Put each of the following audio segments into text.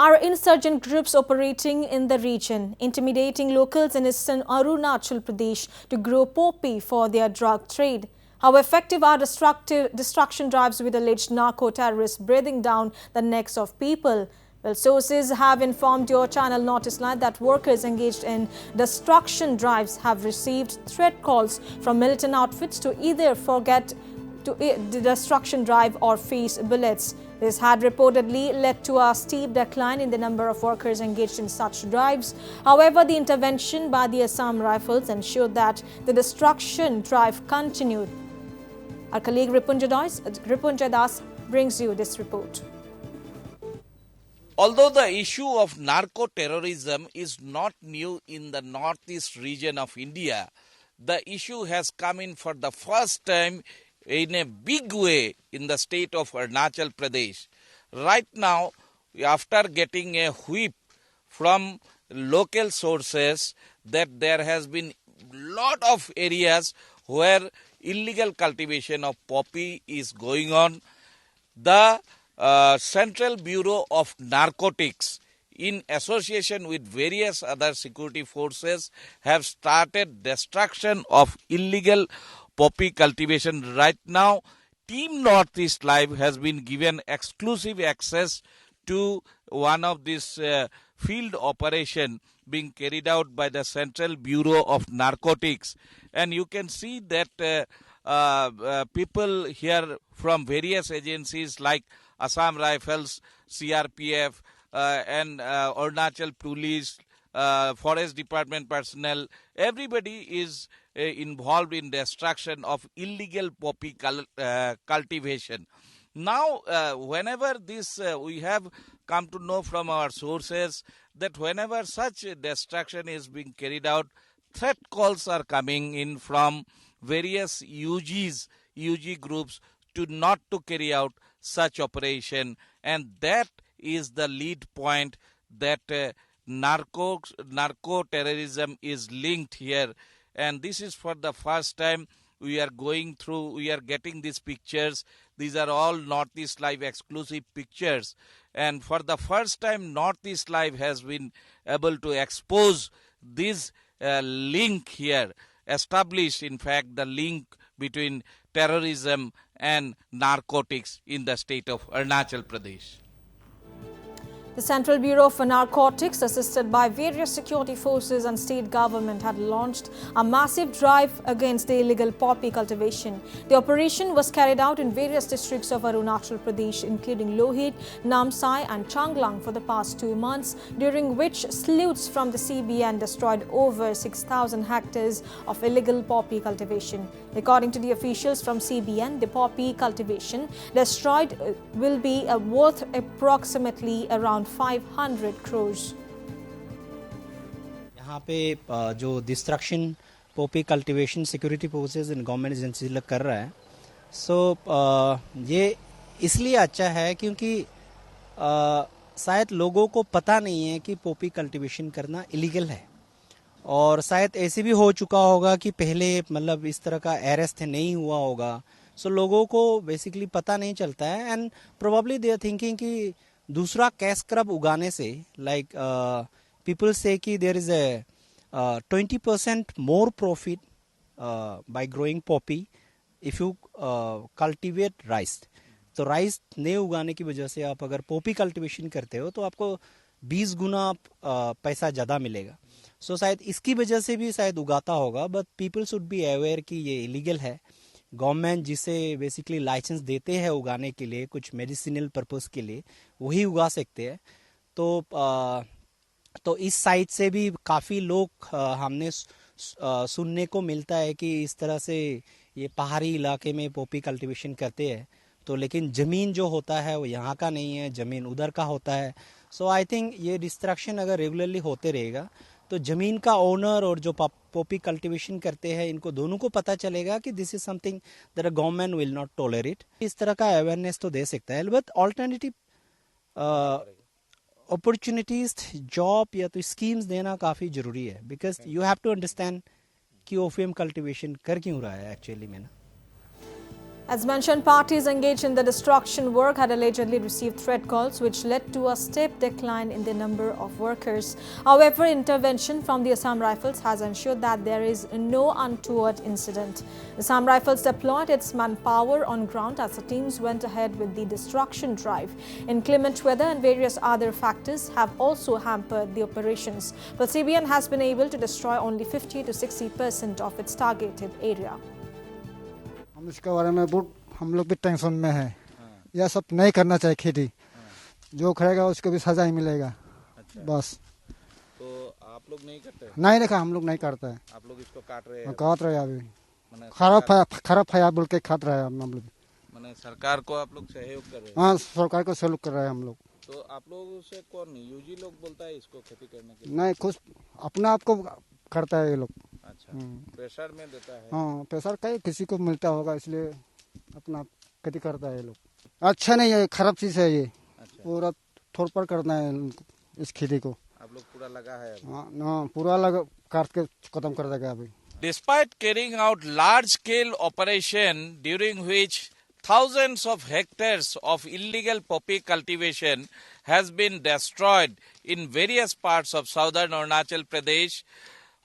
are insurgent groups operating in the region, intimidating locals in eastern Arunachal Pradesh to grow poppy for their drug trade. How effective are destruction drives with alleged narco-terrorists breathing down the necks of people? Well, sources have informed your channel Notice Live that workers engaged in destruction drives have received threat calls from militant outfits to either forget the destruction drive or face bullets. This had reportedly led to a steep decline in the number of workers engaged in such drives. However, the intervention by the Assam Rifles ensured that the destruction drive continued. Our colleague Ripunjay Das brings you this report. Although the issue of narco-terrorism is not new in the northeast region of India, the issue has come in for the first time in a big way in the state of Arunachal Pradesh. Right now, after getting a whip from local sources that there has been lot of areas where illegal cultivation of poppy is going on, the Central Bureau of Narcotics, in association with various other security forces, have started destruction of illegal poppy cultivation. Right now, Team Northeast Live has been given exclusive access to one of these field operation being carried out by the Central Bureau of Narcotics. And you can see that people here from various agencies like Assam Rifles, CRPF, and Arunachal Police, Forest Department personnel, everybody is involved in destruction of illegal poppy cultivation. Now, whenever this, we have come to know from our sources that whenever such destruction is being carried out, threat calls are coming in from various UG groups to not to carry out such operation, and that is the lead point that narco terrorism is linked here. And this is for the first time we are getting these pictures. These are all Northeast Live exclusive pictures, and for the first time Northeast Live has been able to expose this link here, establish in fact the link between terrorism and narcotics in the state of Arunachal Pradesh. The Central Bureau of Narcotics, assisted by various security forces and state government, had launched a massive drive against the illegal poppy cultivation. The operation was carried out in various districts of Arunachal Pradesh, including Lohit, Namsai and Changlang for the past 2 months, during which sleuths from the CBN destroyed over 6,000 hectares of illegal poppy cultivation. According to the officials from CBN, the poppy cultivation destroyed will be worth approximately around 500 crores. यहाँ पे जो destruction Poppy cultivation security forces and government agency लोग कर रहा है, सो ये इसलिए अच्छा है क्योंकि शायद लोगों को पता नहीं है कि पॉपी कल्टीवेशन करना इलीगल है, और शायद ऐसे भी हो चुका होगा कि पहले मतलब इस तरह का अरेस्ट नहीं हुआ होगा, सो लोगों को बेसिकली पता नहीं चलता है, and probably they are thinking कि दूसरा कैश क्रब उगाने से लाइक पीपल से कि there is a 20% more profit by growing poppy if you cultivate rice. तो राइस नहीं उगाने की वजह से आप अगर पॉपी कल्टीवेशन करते हो तो आपको 20 गुना पैसा ज़्यादा मिलेगा. सो शायद इसकी वजह से भी शायद उगाता होगा, but people should be aware कि ये इलीगल है. गवर्नमेंट जिसे बेसिकली लाइसेंस देते हैं उगाने के लिए कुछ मेडिसिनल पर्पस के लिए, वही उगा सकते हैं. तो इस साइड से भी काफ़ी लोग हमने सुनने को मिलता है कि इस तरह से ये पहाड़ी इलाके में पॉपी कल्टीवेशन करते हैं, तो लेकिन ज़मीन जो होता है वो यहाँ का नहीं है, ज़मीन उधर का होता है. सो आई थिंक ये डिस्ट्रक्शन अगर रेगुलरली होते रहेगा तो ज़मीन का ओनर और जो पॉपी कल्टीवेशन करते हैं इनको दोनों को पता चलेगा कि this is something that a government will not tolerate. इस तरह का अवेयरनेस तो दे सकता है, बट ऑल्टरनेटिव अपॉर्चुनिटीज, जॉब या तो स्कीम्स देना काफ़ी ज़रूरी है, because you have to understand कि ओपियम कल्टीवेशन कर क्यों रहा है एक्चुअली में ना. As mentioned, parties engaged in the destruction work had allegedly received threat calls, which led to a steep decline in the number of workers. However, intervention from the Assam Rifles has ensured that there is no untoward incident. The Assam Rifles deployed its manpower on ground as the teams went ahead with the destruction drive. Inclement weather and various other factors have also hampered the operations, but CBN has been able to destroy only 50 to 60% of its targeted area. हम इसके बारे में बहुत हम लोग भी tension में है। यह सब नहीं करना चाहिए खेती। जो करेगा उसको भी सजा ही मिलेगा। अच्छा। बस तो आप लोग नहीं करते? नहीं देखा, हम लोग नहीं करते हैं। आप लोग इसको काट रहे हैं? काट रहे हैं अभी। माने खराब फया बोल के खाट रहे हैं हम लोग। माने सरकार को आप लोग सहयोग कर रहे हैं? हाँ, सरकार को सहयोग कर रहे हैं हम लोग। तो आप लोग से कौन यूजी लोग बोलता है इसको खेती करने के लिए? नहीं, खुद अपना आप को करता है ये लोग। अच्छा, प्रेशर में देता है? हाँ, प्रेशर कहीं किसी को मिलता होगा, इसलिए अपना खेती करता है ये लोग। अच्छा नहीं है, खराब चीज है ये। अच्छा। पूरा थोड़ पर करना है इस खेती को। आप लोग पूरा लगा है? हाँ, पूरा लगा काट के खत्म कर देगा अभी। Despite carrying out large-scale operation during which thousands of hectares of illegal poppy cultivation has been destroyed in various parts of southern Arunachal Pradesh,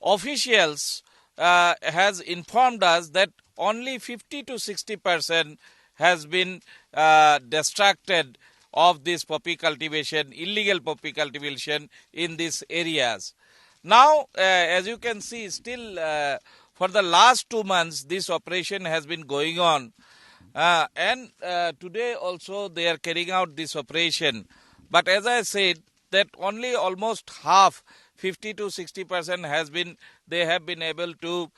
officials has informed us that only 50 to 60% has been destructed of this poppy cultivation, illegal poppy cultivation in these areas. Now, as you can see, still for the last 2 months, this operation has been going on. And today also they are carrying out this operation. But as I said, that only almost half, 50 to 60% they have been able to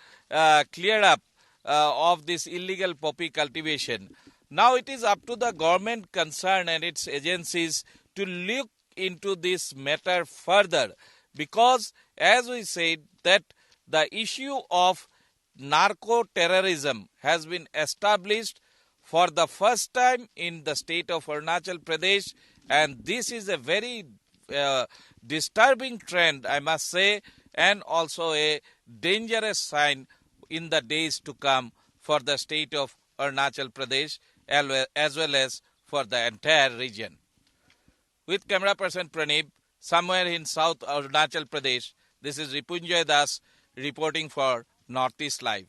clear up of this illegal poppy cultivation. Now it is up to the government concerned and its agencies to look into this matter further, because as we said that the issue of narco-terrorism has been established for the first time in the state of Arunachal Pradesh, and this is a very disturbing trend, I must say, and also a dangerous sign in the days to come for the state of Arunachal Pradesh as well as for the entire region. With camera person Pranib, somewhere in South Arunachal Pradesh, this is Ripunjay Das reporting for Northeast Live.